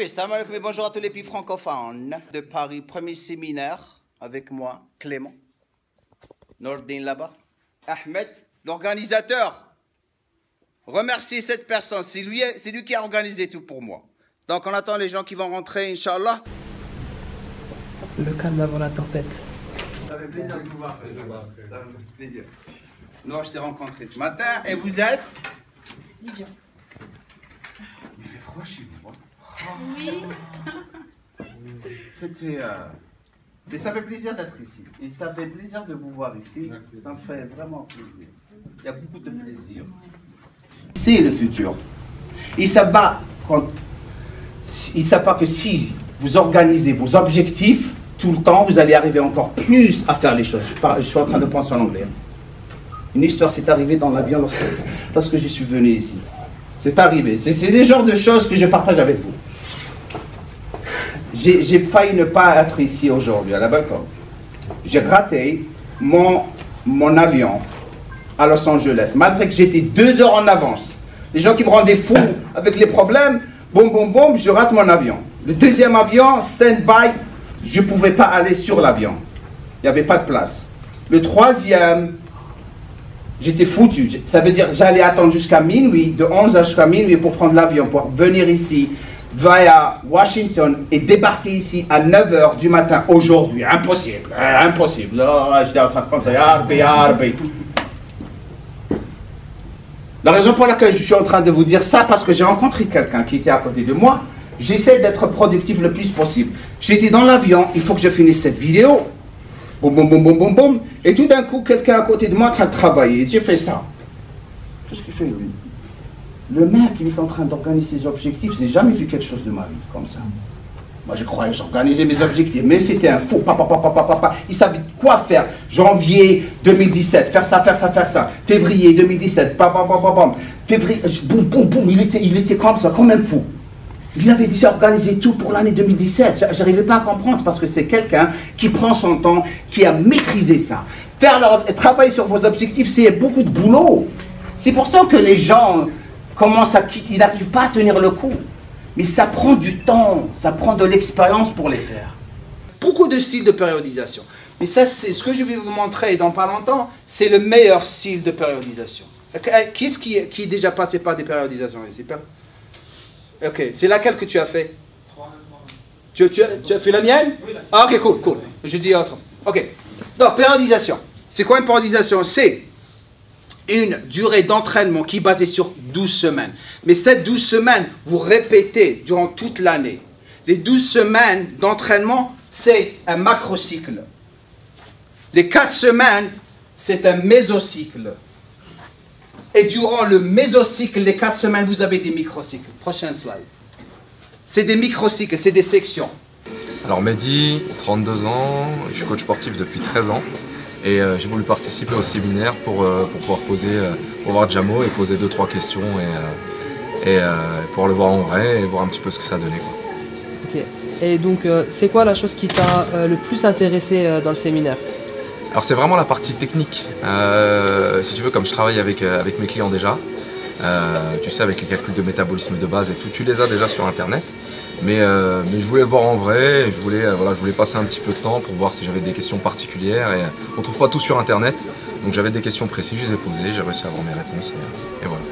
Salam alaikum et bonjour à tous les pays francophones de Paris. Premier séminaire avec moi, Clément, Nordin là-bas, Ahmed, l'organisateur. Remerciez cette personne, c'est lui qui a organisé tout pour moi. Donc on attend les gens qui vont rentrer, Inch'Allah. Le calme avant la tempête. Ça fait plaisir de vous voir. Ça fait plaisir. Nous, je t'ai rencontré ce matin et vous êtes Lydia. Il fait froid chez vous, hein? Oui. C'était... Et ça fait plaisir d'être ici. Et ça fait plaisir de vous voir ici. Merci. Ça me fait vraiment plaisir. Il y a beaucoup de plaisir. C'est le futur. Ils ne savent pas que si vous organisez vos objectifs, tout le temps, vous allez arriver encore plus à faire les choses. Je suis en train de penser en anglais. Une histoire s'est arrivée dans l'avion lorsque je suis venu ici. C'est arrivé. C'est le genre de choses que je partage avec vous. J'ai failli ne pas être ici aujourd'hui, à la Bangkok. J'ai raté mon avion à Los Angeles, malgré que j'étais 2 heures en avance. Les gens qui me rendaient fou avec les problèmes, boum, boum, boum, je rate mon avion. Le deuxième avion, stand-by, je ne pouvais pas aller sur l'avion. Il n'y avait pas de place. Le troisième, j'étais foutu. Ça veut dire que j'allais attendre jusqu'à minuit, de 11h jusqu'à minuit pour prendre l'avion, pour venir ici, via Washington, et débarquer ici à 9h du matin aujourd'hui. Impossible, impossible. Là, j'étais en train de comme ça, yarbi. La raison pour laquelle je suis en train de vous dire ça, parce que j'ai rencontré quelqu'un qui était à côté de moi. J'essaie d'être productif le plus possible. J'étais dans l'avion, il faut que je finisse cette vidéo. Boum, boum, boum, boum, boum, boum. Et tout d'un coup, quelqu'un à côté de moi est en train de travailler. J'ai fait ça. Qu'est-ce qu'il fait, lui? Le mec, il est en train d'organiser ses objectifs. J'ai jamais vu quelque chose de ma vie comme ça. Moi, je croyais que j'organisais mes objectifs. Mais c'était un faux. Il savait quoi faire. Janvier 2017, faire ça, faire ça, faire ça. Février 2017, Février, boum, boum, boum. Il était comme ça, comme un fou. Il avait déjà organisé tout pour l'année 2017. Je n'arrivais pas à comprendre parce que c'est quelqu'un qui prend son temps, qui a maîtrisé ça. Travailler sur vos objectifs, c'est beaucoup de boulot. C'est pour ça que les gens commencent à quitter. Ils n'arrivent pas à tenir le coup. Mais ça prend du temps, ça prend de l'expérience pour les faire. Beaucoup de styles de périodisation. Mais ça, c'est ce que je vais vous montrer dans pas longtemps, c'est le meilleur style de périodisation. Qui est-ce qui est déjà passé par des périodisations ici? Ok, c'est laquelle que tu as fait? Tu as fait la mienne? Oui. Ah, ok, cool. Je dis autre. Ok. Donc, périodisation. C'est quoi une périodisation? C'est une durée d'entraînement qui est basée sur 12 semaines. Mais cette 12 semaines, vous répétez durant toute l'année. Les 12 semaines d'entraînement, c'est un macrocycle. Les 4 semaines, c'est un mésocycle. Et durant le mésocycle, les 4 semaines, vous avez des microcycles. Prochain slide. C'est des microcycles, c'est des sections. Alors Mehdi, 32 ans, je suis coach sportif depuis 13 ans. Et j'ai voulu participer au séminaire pour pouvoir pour voir Jamo et poser 2-3 questions et pouvoir le voir en vrai et voir un petit peu ce que ça a donné, quoi. Ok. Et donc, c'est quoi la chose qui t'a le plus intéressé dans le séminaire? Alors c'est vraiment la partie technique. Si tu veux, comme je travaille avec mes clients déjà, tu sais, avec les calculs de métabolisme de base et tout, tu les as déjà sur internet. Mais je voulais le voir en vrai, je voulais passer un petit peu de temps pour voir si j'avais des questions particulières. Et on ne trouve pas tout sur internet, donc j'avais des questions précises, je les ai posées, j'ai réussi à avoir mes réponses et voilà.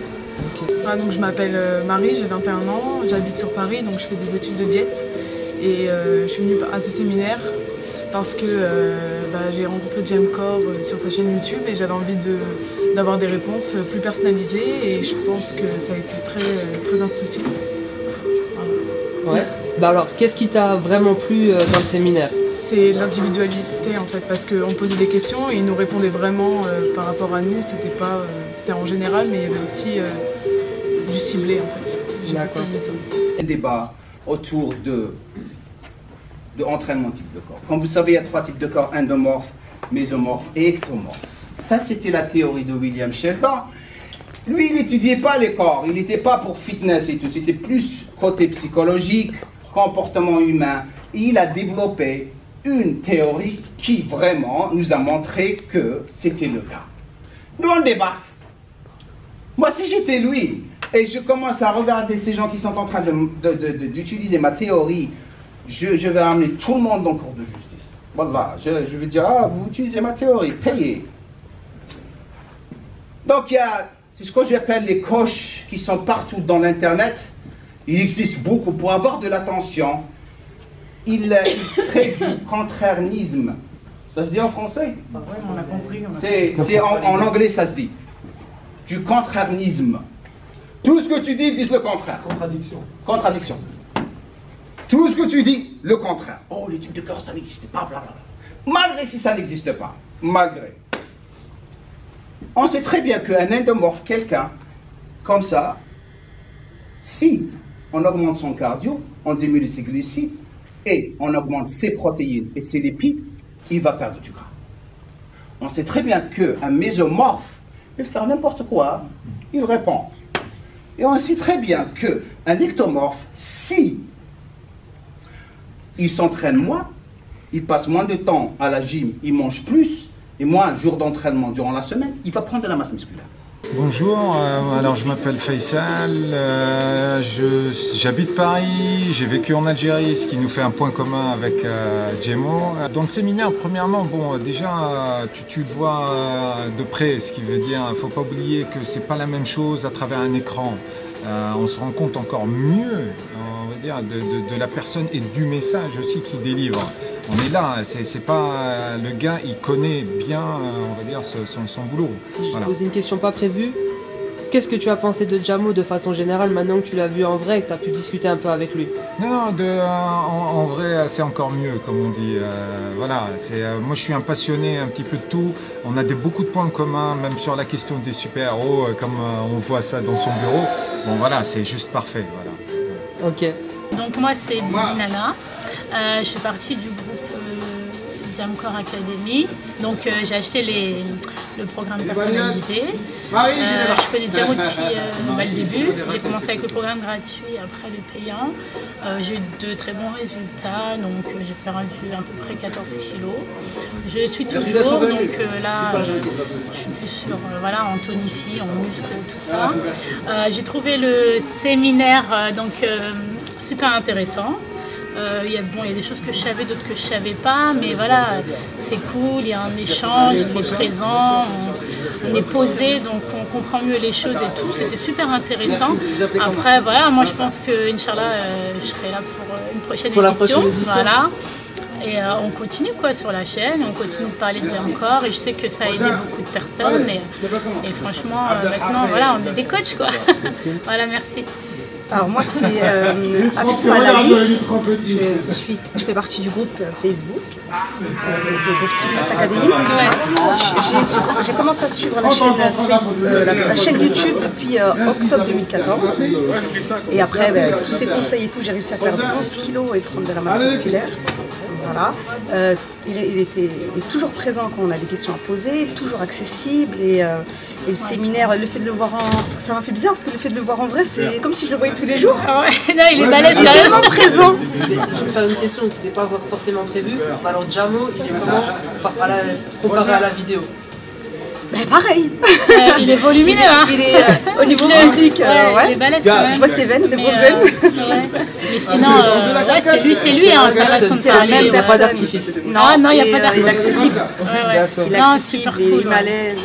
Okay. Donc je m'appelle Marie, j'ai 21 ans, j'habite sur Paris, donc je fais des études de diète. Et je suis venue à ce séminaire parce que j'ai rencontré Jem Kaur sur sa chaîne YouTube et j'avais envie d'avoir des réponses plus personnalisées et je pense que ça a été très instructif. Ouais. Bah alors, qu'est-ce qui t'a vraiment plu dans le séminaire? C'est l'individualité en fait, parce qu'on posait des questions et ils nous répondaient vraiment par rapport à nous. C'était en général, mais il y avait aussi du ciblé en fait. D'accord. Un débat autour de entraînement type de corps. Comme vous savez, il y a 3 types de corps, endomorphes, mésomorphes et ectomorphes. Ça, c'était la théorie de William Sheldon. Lui, il n'étudiait pas les corps, il n'était pas pour fitness et tout, c'était plus côté psychologique, comportement humain. Et il a développé une théorie qui vraiment nous a montré que c'était le cas. Nous, on débarque. Moi, si j'étais lui, et je commence à regarder ces gens qui sont en train d'utiliser ma théorie, je vais amener tout le monde en cours de justice. Voilà, je vais dire, ah, vous utilisez ma théorie, payez. Donc, c'est ce que j'appelle les coachs qui sont partout dans l'Internet. Il existe beaucoup. Pour avoir de l'attention, ils créent du contrarianisme. Ça se dit en français? Ouais, on a compris. En anglais, ça se dit. Du contrarianisme. Tout ce que tu dis, ils disent le contraire. Contradiction. Contradiction. Tout ce que tu dis, le contraire. Oh, les types de cœur, ça n'existe pas, blablabla. Malgré si ça n'existe pas. Malgré. On sait très bien qu'un endomorphe, quelqu'un comme ça, si on augmente son cardio, on diminue ses glucides, et on augmente ses protéines et ses lipides, il va perdre du gras. On sait très bien qu'un mésomorphe peut faire n'importe quoi, il répond. Et on sait très bien qu'un ectomorphe, si il s'entraîne moins, il passe moins de temps à la gym, il mange plus, et moins de jours d'entraînement durant la semaine, il va prendre de la masse musculaire. Bonjour, alors je m'appelle Faisal, j'habite Paris, j'ai vécu en Algérie, ce qui nous fait un point commun avec Djemo. Dans le séminaire, premièrement, bon, déjà tu le vois de près, ce qui veut dire, il ne faut pas oublier que c'est pas la même chose à travers un écran. On se rend compte encore mieux, on va dire, de la personne et du message aussi qu'il délivre. On est là, c'est pas le gars, il connaît bien, on va dire, son boulot. Voilà. Je pose une question pas prévue. Qu'est-ce que tu as pensé de Djamo de façon générale maintenant que tu l'as vu en vrai et que tu as pu discuter un peu avec lui? Non, en vrai, c'est encore mieux, comme on dit. Voilà, moi je suis un passionné un petit peu de tout. On a beaucoup de points communs, même sur la question des super-héros, comme on voit ça dans son bureau. Bon voilà, c'est juste parfait. Voilà. Ok. Donc moi c'est Nana. Je fais partie du groupe Jamcore Academy. Donc j'ai acheté le programme personnalisé. Je connais Djamo depuis le début. J'ai commencé avec le programme gratuit, après le payant. J'ai eu de très bons résultats, donc j'ai perdu à peu près 14 kilos. Je suis toujours, donc là je suis plus sur en tonifie, en muscle, tout ça. J'ai trouvé le séminaire super intéressant. Il y a des choses que je savais, d'autres que je ne savais pas, mais voilà, c'est cool, il y a un échange, il est présent, on est posé, donc on comprend mieux les choses et tout, c'était super intéressant. Après, voilà, moi je pense que, Inch'Allah, je serai là pour une prochaine édition. Voilà. Et on continue quoi sur la chaîne, on continue de parler de Jamcore et je sais que ça a aidé beaucoup de personnes et franchement maintenant voilà, on est des coachs quoi. Voilà, merci. Alors moi c'est Afifa Alawi, je fais partie du groupe Facebook, le groupe Fitness Academy. J'ai commencé à suivre la chaîne YouTube depuis octobre 2014 et après tous ces conseils et tout, j'ai réussi à perdre 11 kilos et prendre de la masse musculaire. Voilà. Il est toujours présent quand on a des questions à poser, toujours accessible et le séminaire, le fait de le voir ça m'a fait bizarre parce que le fait de le voir en vrai, c'est comme si je le voyais tous les jours. Ah ouais, non, il est balèze, il est tellement présent. Je vais faire une question qui n'était pas forcément prévue. Alors Djamo, il est comment comparé à la vidéo? Ben pareil. Il est volumineux, hein. Il est au niveau physique, ouais. Il est balèze, je vois ses veines, ses grosses veines. Mais sinon, c'est lui, hein, c'est la même personne. Pas d'artifice. Non, il n'y a pas d'artifice. Il est accessible. Il est accessible, il malaise.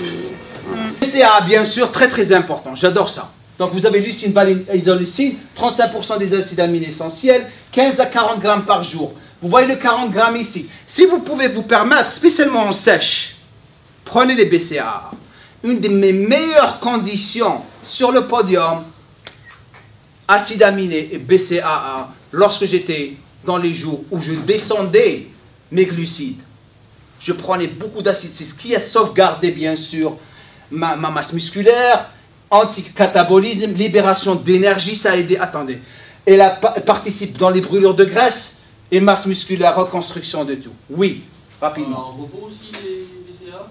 BCAA, bien sûr, très très important, j'adore ça. Donc vous avez leucine, valine, isoleucine, 35% des acides aminés essentiels, 15 à 40 grammes par jour. Vous voyez le 40 grammes ici. Si vous pouvez vous permettre, spécialement en sèche, prenez les BCAA. Une de mes meilleures conditions sur le podium, acides aminés et BCAA, lorsque j'étais dans les jours où je descendais mes glucides, je prenais beaucoup d'acide. C'est ce qui a sauvegardé, bien sûr, ma masse musculaire, anti-catabolisme, libération d'énergie, ça a aidé. Attendez. Elle participe dans les brûlures de graisse et masse musculaire, reconstruction de tout. Oui, rapidement. En repos aussi les BCA?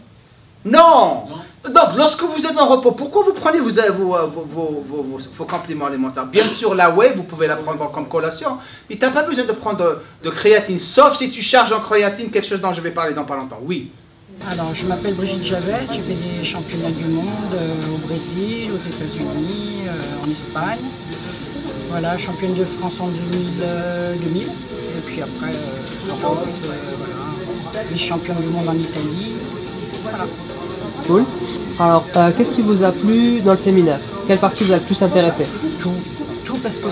Non. Donc, lorsque vous êtes en repos, pourquoi vous prenez vos compléments alimentaires? Bien sûr, la whey, vous pouvez la prendre comme collation, mais tu n'as pas besoin de prendre de créatine, sauf si tu charges en créatine quelque chose dont je vais parler dans pas longtemps. Oui. Alors, je m'appelle Brigitte Javel, j'ai fait des championnats du monde au Brésil, aux États-Unis, en Espagne. Voilà, championne de France en 2000, et puis après l'Europe, voilà, vice-championne du monde en Italie. Voilà. Cool. Alors, qu'est-ce qui vous a plu dans le séminaire? Quelle partie vous a le plus intéressé? Tout parce que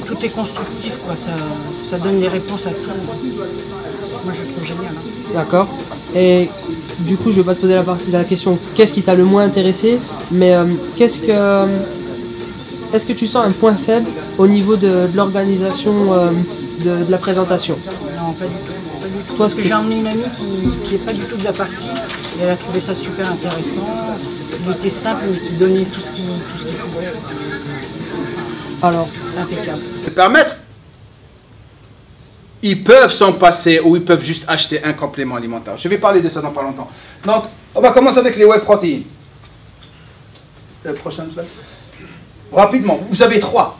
tout est constructif, quoi. Ça donne des réponses à tout. Moi, je trouve génial. Hein. D'accord. Et du coup, je vais pas te poser la question qu'est-ce qui t'a le moins intéressé, mais est-ce que tu sens un point faible au niveau de l'organisation de la présentation? Non, pas du tout. Parce que j'ai emmené une amie qui n'est pas du tout de la partie et elle a trouvé ça super intéressant. Il était simple mais qui donnait tout ce qu'il pouvait. Alors, c'est impeccable. Se permettre, ils peuvent s'en passer ou ils peuvent juste acheter un complément alimentaire. Je vais parler de ça dans pas longtemps. Donc, on va commencer avec les whey protéines. Prochaine slide. Rapidement, vous avez 3.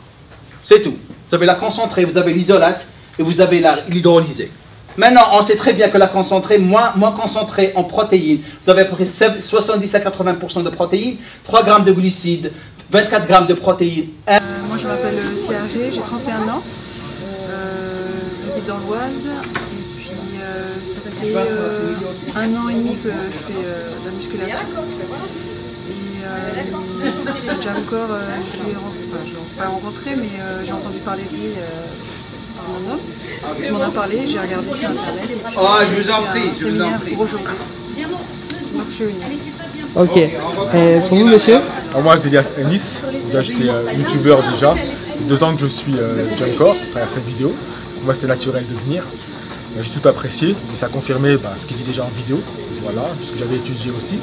C'est tout. Vous avez la concentrée, vous avez l'isolate et vous avez l'hydrolysée. Maintenant, on sait très bien que la concentrée, moins concentrée en protéines, vous avez à peu près 70 à 80% de protéines, 3 grammes de glucides, 24 grammes de protéines. Moi, je m'appelle Thierry, j'ai 31 ans. J'habite dans l'Oise. Et puis, ça fait 1 an et demi que je fais de la musculation. Et Jamcor, je l'ai pas rencontré, mais j'ai entendu parler de lui par mon homme. Il m'en a parlé, j'ai regardé sur internet. Et puis, je vous en prie, je vous en prie. Pour aujourd'hui. Donc je suis venue. Ok. Et pour vous, monsieur? Alors moi, c'est Elias Ennis. J'étais youtubeur déjà. 2 ans que je suis Jamcor à travers cette vidéo. Pour moi, c'était naturel de venir. J'ai tout apprécié, mais ça confirmait ce qu'il dit déjà en vidéo. Voilà, ce que j'avais étudié aussi.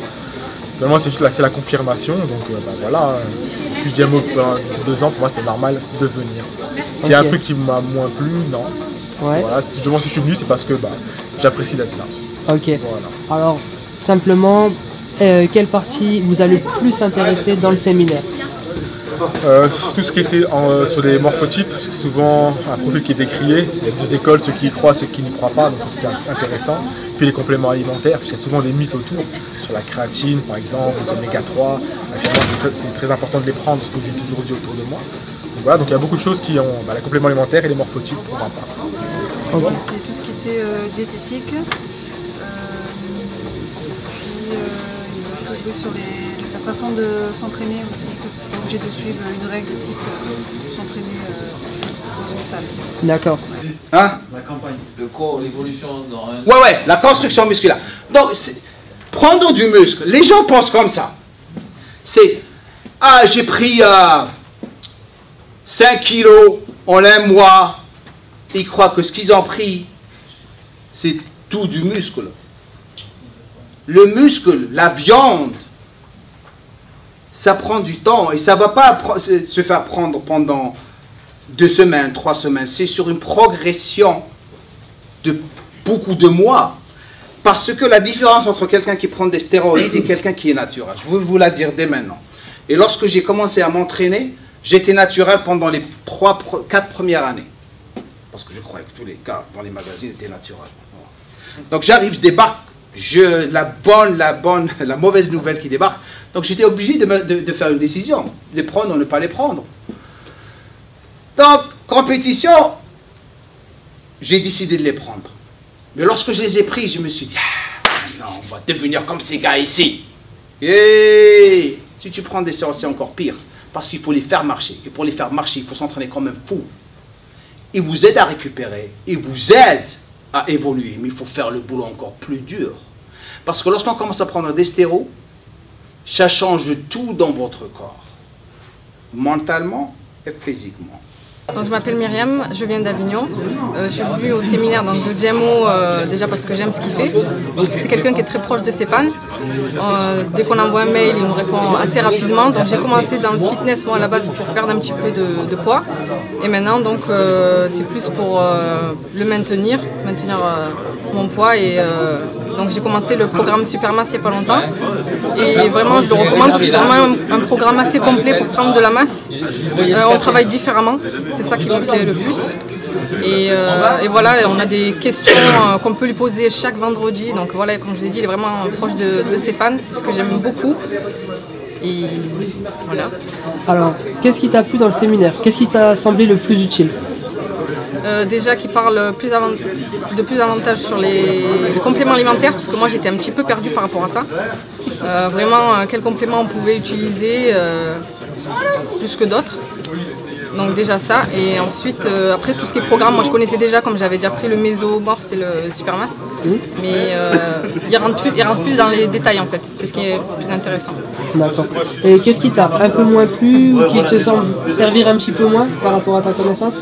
Finalement, c'est juste la confirmation. Donc voilà, je suis Jamcor pendant 2 ans. Pour moi, c'était normal de venir. S'il y a un truc qui m'a moins plu, non. Ouais. Voilà, si je suis venu, c'est parce que j'apprécie d'être là. Ok. Voilà. Alors, simplement, quelle partie vous a le plus intéressé dans le séminaire? Tout ce qui était sur les morphotypes, souvent un profil qui est décrié, il y a 2 écoles, ceux qui y croient, ceux qui n'y croient pas, donc ça c'était intéressant. Puis les compléments alimentaires, parce qu'il y a souvent des mythes autour, sur la créatine par exemple, les oméga 3, c'est très important de les prendre, ce que j'ai toujours dit autour de moi. Donc voilà, donc il y a beaucoup de choses qui ont les compléments alimentaires et les morphotypes pour ma part. Okay. C'est tout ce qui était diététique. Puis il faut jouer sur la façon de s'entraîner aussi, que tu es obligé de suivre une règle type s'entraîner dans une salle. D'accord. Hein? La campagne, le corps, l'évolution dans un... Ouais, la construction musculaire. Donc, prendre du muscle, les gens pensent comme ça. C'est, j'ai pris 5 kilos en un mois. Ils croient que ce qu'ils ont pris, c'est tout du muscle. Le muscle, la viande, ça prend du temps et ça ne va pas se faire prendre pendant 2 semaines, 3 semaines. C'est sur une progression de beaucoup de mois. Parce que la différence entre quelqu'un qui prend des stéroïdes et quelqu'un qui est naturel, je veux vous la dire dès maintenant. Et lorsque j'ai commencé à m'entraîner, j'étais naturel pendant les 4 premières années. Parce que je croyais que tous les cas dans les magazines étaient naturels. Donc j'arrive, je débarque, la mauvaise nouvelle qui débarque. Donc j'étais obligé de faire une décision, les prendre ou ne pas les prendre. Donc, compétition, j'ai décidé de les prendre. Mais lorsque je les ai pris, je me suis dit, non, on va devenir comme ces gars ici. Et si tu prends des séances, c'est encore pire. Parce qu'il faut les faire marcher. Et pour les faire marcher, il faut s'entraîner comme un fou. Ils vous aident à récupérer, ils vous aident à évoluer, mais il faut faire le boulot encore plus dur. Parce que lorsqu'on commence à prendre des stéroïdes, ça change tout dans votre corps, mentalement et physiquement. Donc, je m'appelle Myriam, je viens d'Avignon. Je suis venue au séminaire de Djemo déjà parce que j'aime ce qu'il fait. C'est quelqu'un qui est très proche de ses fans. Dès qu'on envoie un mail, il nous répond assez rapidement. Donc j'ai commencé dans le fitness moi à la base pour perdre un petit peu de poids. Et maintenant donc c'est plus pour le maintenir mon poids. Et donc j'ai commencé le programme Supermasse il n'y a pas longtemps. Et vraiment je le recommande parce que c'est vraiment un programme assez complet pour prendre de la masse. On travaille différemment. C'est ça qui me plaît le plus. Et voilà, on a des questions qu'on peut lui poser chaque vendredi. Donc voilà, comme je vous ai dit, il est vraiment proche de ses fans. C'est ce que j'aime beaucoup. Et voilà. Alors, qu'est-ce qui t'a plu dans le séminaire? Qu'est-ce qui t'a semblé le plus utile? Déjà qu'il parle de plus avantages sur les compléments alimentaires, parce que moi j'étais un petit peu perdue par rapport à ça. Vraiment, quels compléments on pouvait utiliser plus que d'autres. Donc déjà ça, et ensuite après tout ce qui est programme, moi je connaissais déjà, comme j'avais déjà pris le mésomorphe et le supermasse, mais il rentre plus dans les détails en fait, c'est ce qui est le plus intéressant. D'accord. Et qu'est-ce qui t'a un peu moins plu ou qui te semble servir un petit peu moins par rapport à ta connaissance?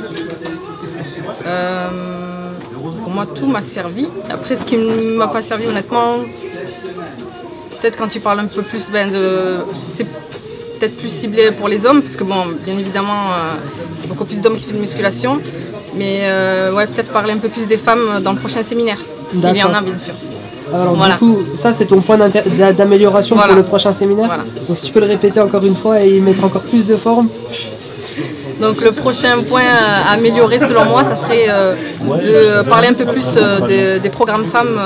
Pour moi tout m'a servi. Après ce qui ne m'a pas servi honnêtement, peut-être quand tu parles un peu plus c'est peut-être plus ciblé pour les hommes, parce que bon, bien évidemment, beaucoup plus d'hommes qui font de musculation, mais ouais, peut-être parler un peu plus des femmes dans le prochain séminaire, s'il y en a bien sûr. Alors voilà. Du coup, ça c'est ton point d'amélioration voilà. pour le prochain séminaire. Voilà. Donc si tu peux le répéter encore une fois et y mettre encore plus de forme. Donc le prochain point à améliorer selon moi, ça serait de parler un peu plus des programmes femmes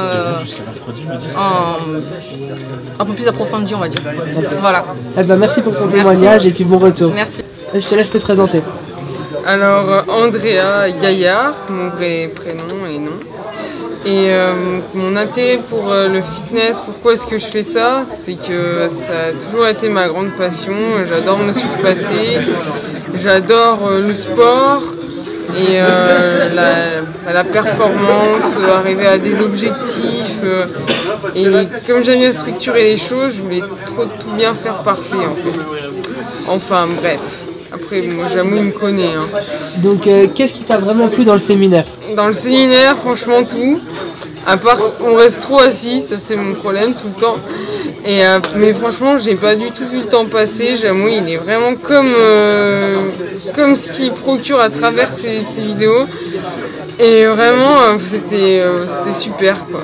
un peu plus approfondi, on va dire. Voilà. Eh ben, merci pour ton témoignage et puis bon retour. Merci. Et je te laisse te présenter. Alors Andrea Gaillard, mon vrai prénom et nom. Et mon intérêt pour le fitness, pourquoi est-ce que je fais ça? C'est que ça a toujours été ma grande passion. J'adore me surpasser, j'adore le sport et la performance, arriver à des objectifs. Et comme j'aime bien structurer les choses, je voulais trop tout bien faire parfait en fait. Enfin bref, après moi Jamou il me connaît. Hein. Donc qu'est-ce qui t'a vraiment plu dans le séminaire? Dans le séminaire, franchement tout. À part, on reste trop assis, ça c'est mon problème tout le temps. Et, mais franchement, j'ai pas du tout vu le temps passer. Jamou, il est vraiment comme ce qu'il procure à travers ses vidéos. Et vraiment, c'était super quoi.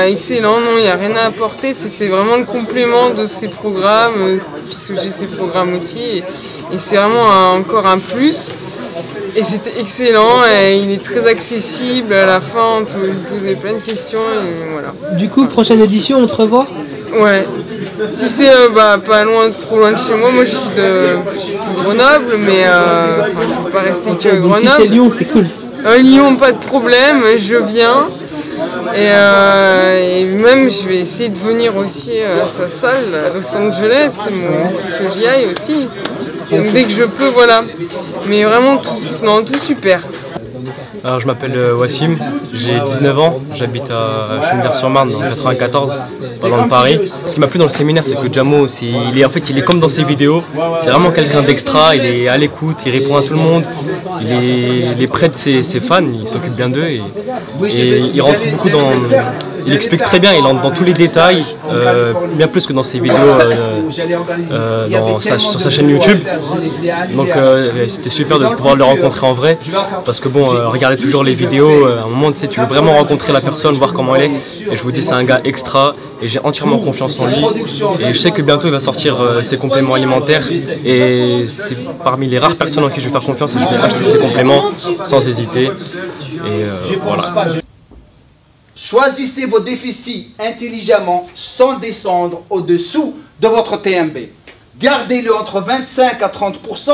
Excellent, non, il n'y a rien à apporter. C'était vraiment le complément de ces programmes, puisque j'ai ces programmes aussi. Et c'est vraiment encore un plus. Et c'était excellent, et il est très accessible, à la fin on peut lui poser plein de questions et voilà. Du coup, prochaine édition, on te revoit? Ouais, si c'est pas loin, trop loin de chez moi, je suis de Grenoble, mais je ne peux pas rester que Grenoble. Si c'est Lyon, c'est cool. Lyon, pas de problème, je viens. Et même je vais essayer de venir aussi à sa salle à Los Angeles, que j'y aille aussi. Donc dès que je peux, voilà. Mais vraiment tout super. Alors je m'appelle Wassim, j'ai 19 ans, j'habite à Cheminères-sur-Marne dans le 94, pas loin de Paris. Ce qui m'a plu dans le séminaire, c'est que Jamo, il est comme dans ses vidéos, c'est vraiment quelqu'un d'extra, il est à l'écoute, il répond à tout le monde, il est près de ses fans, il s'occupe bien d'eux et il rentre beaucoup dans... Il explique très bien, il entre dans tous les détails, bien plus que dans ses vidéos sur sa chaîne YouTube. Donc c'était super de pouvoir le rencontrer en vrai, parce que bon, regardez toujours les vidéos, à un moment tu veux vraiment rencontrer la personne, voir comment elle est, et je vous dis c'est un gars extra, et j'ai entièrement confiance en lui, et je sais que bientôt il va sortir ses compléments alimentaires, et c'est parmi les rares personnes en qui je vais faire confiance, et je vais acheter ses compléments sans hésiter, et voilà. Choisissez vos déficits intelligemment sans descendre au-dessous de votre TMB. Gardez-le entre 25 à 30%.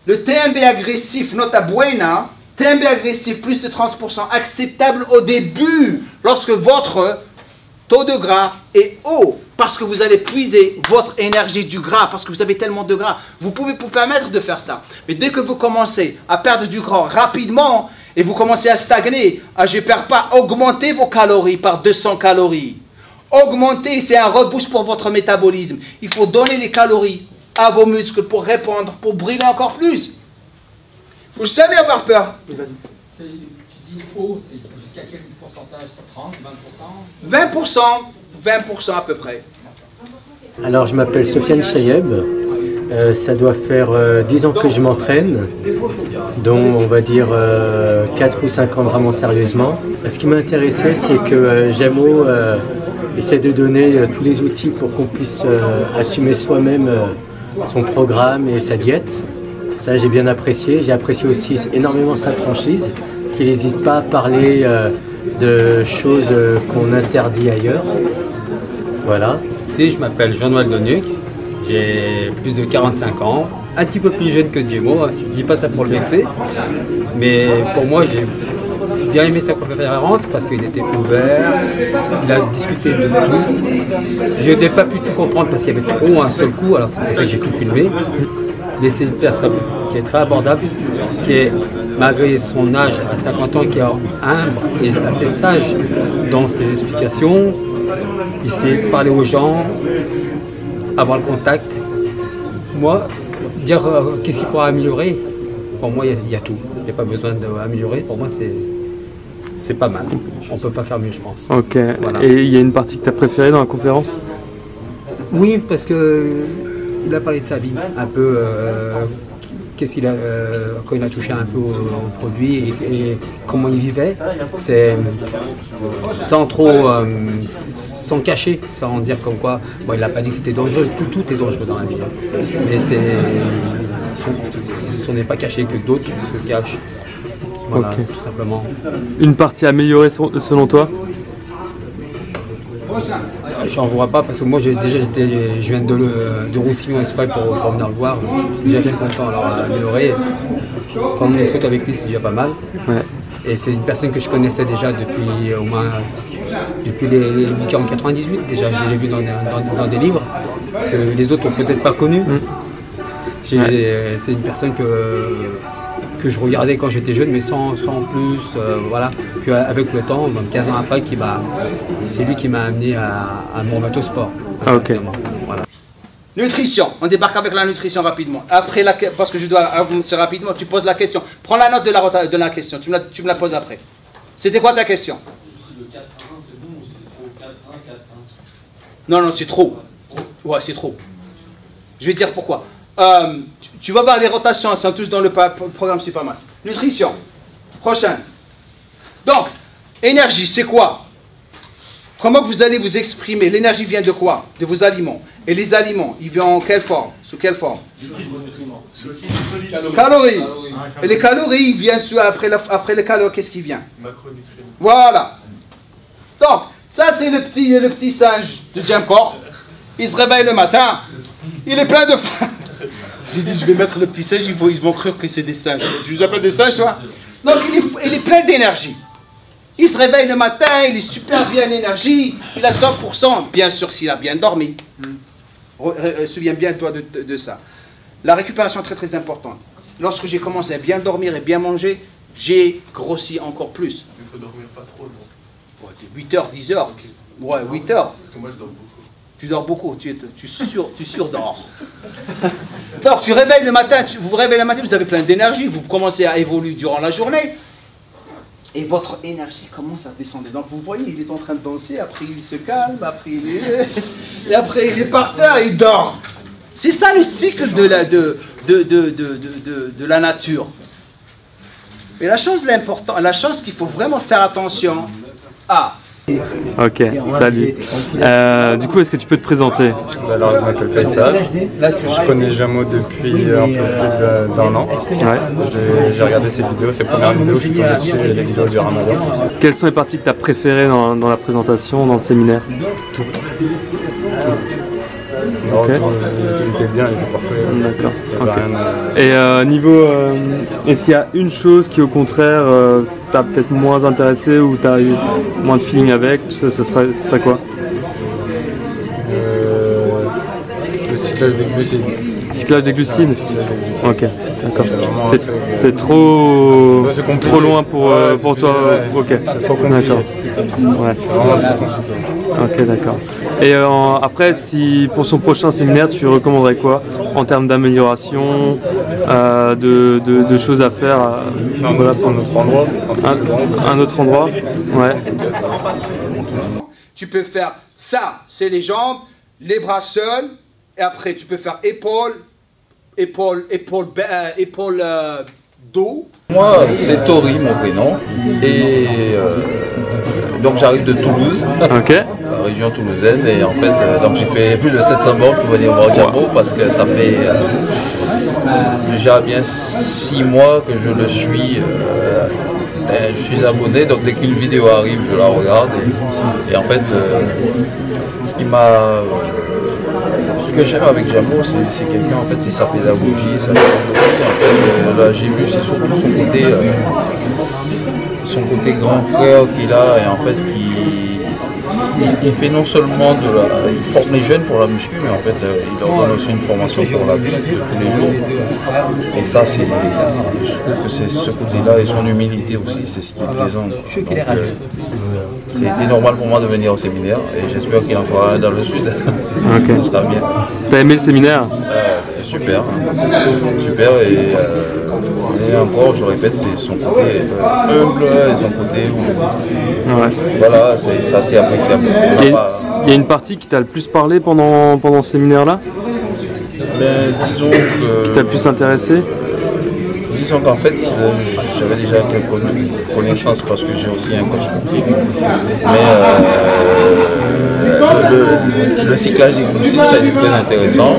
Le TMB agressif, nota buena, TMB agressif plus de 30% acceptable au début lorsque votre taux de gras est haut. Parce que vous allez puiser votre énergie du gras, parce que vous avez tellement de gras. Vous pouvez vous permettre de faire ça. Mais dès que vous commencez à perdre du gras rapidement, et vous commencez à stagner, je ne perds pas, augmentez vos calories par 200 calories. Augmentez, c'est un reboost pour votre métabolisme. Il faut donner les calories à vos muscles pour répondre, pour briller encore plus. Il ne faut jamais avoir peur. Tu dis haut, c'est jusqu'à quel pourcentage? 30, 20%? 20% à peu près. Alors je m'appelle Sofiane Chayeb. Ça doit faire 10 ans que je m'entraîne, dont on va dire 4 ou 5 ans vraiment sérieusement. Ce qui m'a intéressé, c'est que Jamo essaie de donner tous les outils pour qu'on puisse assumer soi-même son programme et sa diète. Ça, j'ai bien apprécié. J'ai apprécié aussi énormément sa franchise, parce qu'il n'hésite pas à parler de choses qu'on interdit ailleurs. Voilà. Je m'appelle Jean-Noël Donuc, j'ai plus de 45 ans, un petit peu plus jeune que Jemo, je ne dis pas ça pour le vexer, mais pour moi j'ai bien aimé sa conférence parce qu'il était ouvert, il a discuté de tout. Je n'ai pas pu tout comprendre parce qu'il y avait trop un seul coup, alors c'est pour ça que j'ai tout filmé. Mais c'est une personne qui est très abordable, qui est, malgré son âge à 50 ans, qui est humble et assez sage dans ses explications. Il sait parler aux gens, avoir le contact. Moi, dire qu'est-ce qu'il pourra améliorer, pour moi il y a tout. Il n'y a pas besoin d'améliorer, pour moi c'est pas mal. On ne peut pas faire mieux, je pense. Ok, voilà. Et il y a une partie que tu as préférée dans la conférence? Oui, parce qu'il a parlé de sa vie, un peu, qu'est-ce qu'il a, quand il a touché un peu au produit et comment il vivait, c'est sans trop, sans cacher, sans dire comme quoi, bon, il n'a pas dit que c'était dangereux, tout est dangereux dans la vie, mais ce n'est pas caché que d'autres se cachent, voilà, okay. Tout simplement. Une partie améliorée selon toi? J'en vois pas parce que moi je viens de Roussillon, Espagne pour venir le voir. Je suis déjà bien content, alors améliorer. Prendre une photo avec lui, c'est déjà pas mal. Ouais. Et c'est une personne que je connaissais déjà depuis au moins depuis les 98 déjà. Je l'ai vu dans des livres que les autres ont peut-être pas connu. C'est une personne que je regardais quand j'étais jeune, mais sans plus, voilà, qu'avec le temps, 15 ans après, c'est lui qui m'a amené à me remettre au sport. Ah, ok. Voilà. Nutrition, on débarque avec la nutrition rapidement. Après, parce que je dois avancer rapidement, tu poses la question. Prends la note de la question, tu me la poses après. C'était quoi ta question? Non, c'est trop. Ouais, c'est trop. Je vais te dire pourquoi. Tu vas voir les rotations, elles sont tous dans le programme, c'est pas mal. Nutrition. Prochaine. Donc, énergie, c'est quoi? Comment vous allez vous exprimer? L'énergie vient de quoi? De vos aliments. Et les aliments, ils viennent en quelle forme? Sous quelle forme? Calories. Et les calories, ils viennent après les calories, qu'est-ce qui vient? Voilà. Donc, ça c'est le petit singe de Jamkor. Il se réveille le matin, il est plein de faim. J'ai dit, je vais mettre le petit singe, ils vont croire que c'est des singes. Tu les appelles des singes, toi? Donc, il est plein d'énergie. Il se réveille le matin, il est super bien en énergie, il a 100%, bien sûr s'il a bien dormi. Souviens bien toi de ça. La récupération est très très importante. Lorsque j'ai commencé à bien dormir et bien manger, j'ai grossi encore plus. Il faut dormir pas trop, non? Ouais, 8 heures, 10 heures. Ouais, 8 heures. Parce que moi je dors beaucoup. Tu dors beaucoup, tu surdors. Donc tu réveilles le matin, vous vous réveillez le matin, vous avez plein d'énergie, vous commencez à évoluer durant la journée. Et votre énergie commence à descendre. Donc vous voyez, il est en train de danser, après il se calme, après et après il est par terre, il dort. C'est ça le cycle de la nature. Et la chose qu'il faut vraiment faire attention à. Ok, salut. Du coup, est-ce que tu peux te présenter? Alors, je m'appelle Faisal. Je connais Jamo depuis un peu plus d'un an. Ouais. J'ai regardé ses vidéos, ses premières vidéos, je suis tombé dessus, les vidéos du Ramadan. Quelles sont les parties que tu as préférées dans la présentation, dans le séminaire? Tout. Non, okay. Il était bien, il était parfait. D'accord. Okay. Et niveau, est-ce qu'il y a une chose qui au contraire t'a peut-être moins intéressé ou t'as eu moins de feeling avec, ça serait quoi? Le cyclage des glucides. Cyclage des glucides? Ok, d'accord. C'est trop loin pour toi? Ok, d'accord. Ouais. Ok, d'accord. Et après, si pour son prochain séminaire, tu recommanderais quoi en termes d'amélioration, de choses à faire voilà, pour un autre endroit. Un autre endroit? Ouais. Tu peux faire ça, c'est les jambes, les bras seuls, et après tu peux faire épaule, dos. Moi, c'est Tori, mon prénom, et donc j'arrive de Toulouse, la région toulousaine, et en fait, donc j'ai fait plus de 700 bornes pour venir voir Jamo parce que ça fait déjà bien 6 mois que je le suis. Je suis abonné, donc dès qu'une vidéo arrive, je la regarde. Et en fait, ce que j'aime avec Jamo, c'est quelqu'un, en fait, c'est sa pédagogie, sa philosophie. En fait, là, j'ai vu, c'est surtout son côté grand frère qu'il a, et en fait, il fait non seulement il forme les jeunes pour la muscu, mais en fait il leur donne aussi une formation pour la vie de tous les jours. Et ça, je trouve que c'est ce côté-là et son humilité aussi, c'est ce qui est plaisant. C'était normal pour moi de venir au séminaire et j'espère qu'il en fera un dans le sud. Okay. Ça sera bien. T'as aimé le séminaire? Super, super et encore, je répète, c'est son côté humble et son côté voilà, c'est assez appréciable. Il y a une partie qui t'a le plus parlé pendant ce séminaire-là? Disons que... Qui t'a le plus intéressé? Disons qu'en fait, j'avais déjà quelques connaissances parce que j'ai aussi un coach sportif. Mais le cyclage des glucides, ça a été très intéressant.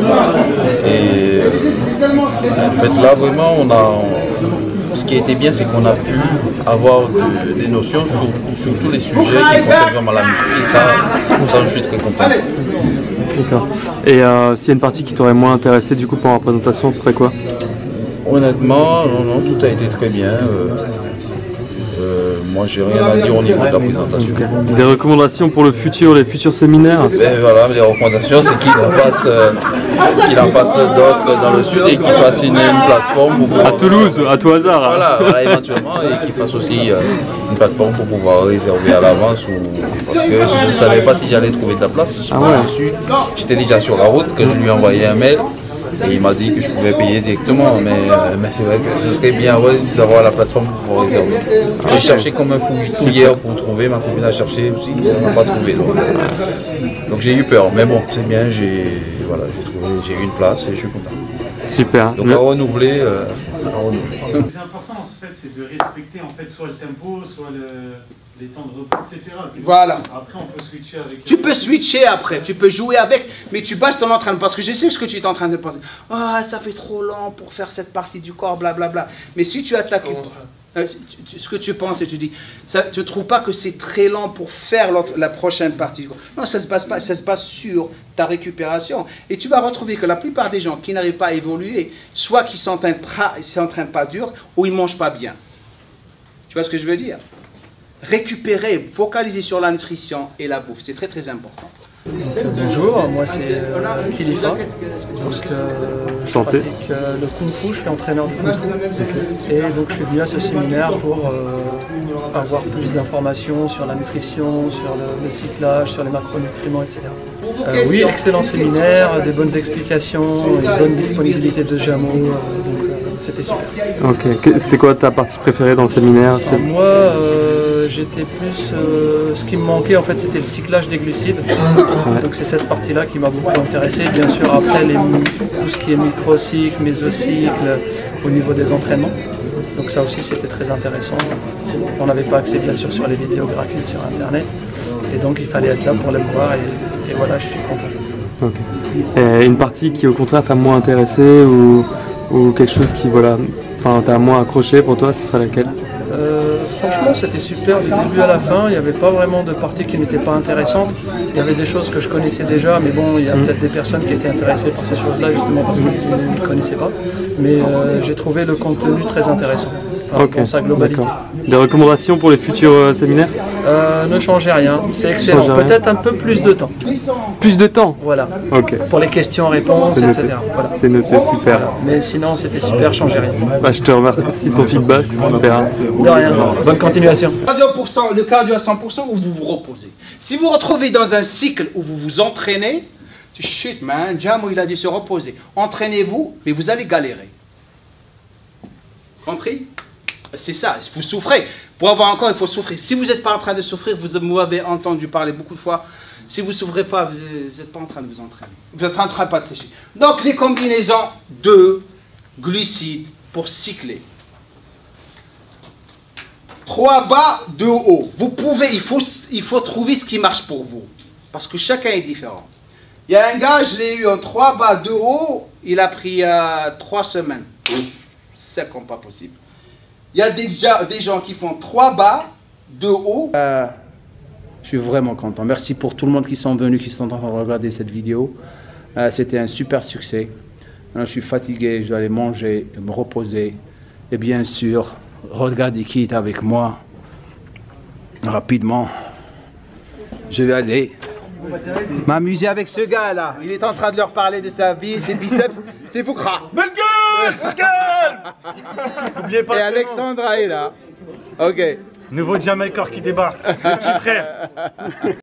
Et en fait, là, vraiment, ce qui a été bien, c'est qu'on a pu avoir des notions sur tous les sujets qui concernent vraiment la muscu. Et ça, je suis très content. D'accord. Et s'il y a une partie qui t'aurait moins intéressé, du coup, pour la présentation, ce serait quoi? Honnêtement, non, tout a été très bien. Moi, j'ai rien à dire au niveau de la présentation. Okay. Des recommandations pour les futurs séminaires? Voilà, les recommandations, c'est qu'il en fasse d'autres dans le sud et qu'il fasse une plateforme pour pouvoir... À Toulouse, à tout hasard. Voilà, éventuellement, et qu'il fasse aussi une plateforme pour pouvoir réserver à l'avance. Parce que je ne savais pas si j'allais trouver de la place. J'étais déjà sur la route, que je lui ai envoyé un mail. Et il m'a dit que je pouvais payer directement, mais c'est vrai que ce serait bien d'avoir la plateforme pour pouvoir réserver. J'ai cherché comme un fou hier pour trouver, ma copine a cherché aussi, on n'a pas trouvé. Donc j'ai eu peur, mais bon, c'est bien, j'ai eu une place et je suis content. Super. Donc à renouveler. Le plus important en fait, c'est de respecter en fait, soit le tempo, soit les temps de repos, etc. Voilà. Après, on peut switcher avec... Tu peux switcher après, tu peux jouer avec, mais tu bases ton entraînement. Parce que je sais ce que tu es en train de penser. Ah, ça fait trop lent pour faire cette partie du corps, blablabla. Mais si tu attaques... ce que tu penses et tu dis, tu ne trouves pas que c'est très lent pour faire la prochaine partie du corps. Non, ça se base pas, ça se base sur ta récupération. Et tu vas retrouver que la plupart des gens qui n'arrivent pas à évoluer, soit qu'ils s'entraînent pas dur, ou ils ne mangent pas bien. Tu vois ce que je veux dire? Récupérer, focaliser sur la nutrition et la bouffe, c'est très très important. Bonjour, moi c'est Khalifa, je pratique le Kung Fu, je suis entraîneur de Kung Fu et donc je suis venu à ce séminaire pour avoir plus d'informations sur la nutrition, sur le cyclage, sur les macronutriments, etc. Oui, excellent séminaire, des bonnes explications, une bonne disponibilité de Jamo, donc c'était super. Ok, c'est quoi ta partie préférée dans le séminaire? Moi, j'étais plus... ce qui me manquait en fait c'était le cyclage des glucides. Donc c'est cette partie-là qui m'a beaucoup intéressé. Bien sûr après tout ce qui est microcycle, mésocycle, au niveau des entraînements. Donc ça aussi c'était très intéressant. On n'avait pas accès bien sûr sur les vidéos gratuites sur internet. Et donc il fallait être là pour les voir et voilà, je suis content. Okay. Et une partie qui au contraire t'a moins intéressé ou quelque chose qui t'a moins accroché pour toi, ce serait laquelle? Franchement, c'était super du début à la fin. Il n'y avait pas vraiment de parties qui n'étaient pas intéressantes. Il y avait des choses que je connaissais déjà, mais bon, il y a peut-être des personnes qui étaient intéressées par ces choses-là, justement parce qu'ils ne connaissaient pas. Mais j'ai trouvé le contenu très intéressant, dans sa globalité. Des recommandations pour les futurs séminaires? Ne changez rien, c'est excellent. Peut-être un peu plus de temps. Plus de temps? Voilà. Okay. Pour les questions-réponses, etc. Voilà. C'est noté, super. Voilà. Mais sinon, c'était super, changez rien. Je te remercie de ton feedback, super. De rien, bonne continuation. Le cardio à 100% ou vous vous reposez. Si vous vous retrouvez dans un cycle où vous vous entraînez, shit man, Jamo il a dit se reposer. Entraînez-vous, mais vous allez galérer. Compris? C'est ça, vous souffrez. Pour avoir encore, il faut souffrir. Si vous n'êtes pas en train de souffrir, vous m'avez entendu parler beaucoup de fois, si vous ne souffrez pas, vous n'êtes pas en train de vous entraîner. Vous êtes en train de pas de sécher. Donc les combinaisons de glucides pour cycler. 3 bas, 2 hauts. Vous pouvez, il faut trouver ce qui marche pour vous. Parce que chacun est différent. Il y a un gars, je l'ai eu en 3 bas, 2 hauts, il a pris 3 semaines. C'est comme pas possible. Il y a des gens qui font 3 bas, 2 hauts. Je suis vraiment content. Merci pour tout le monde qui sont venus, qui sont en train de regarder cette vidéo. C'était un super succès. Alors, je suis fatigué, je dois aller manger, me reposer. Et bien sûr, regardez qui est avec moi. Rapidement, je vais aller m'amuser avec ce gars là. Il est en train de leur parler de sa vie, ses biceps, ses foucras. N'oubliez pas. Et Alexandra est là. Ok. Nouveau Jamel Corr qui débarque, le petit frère.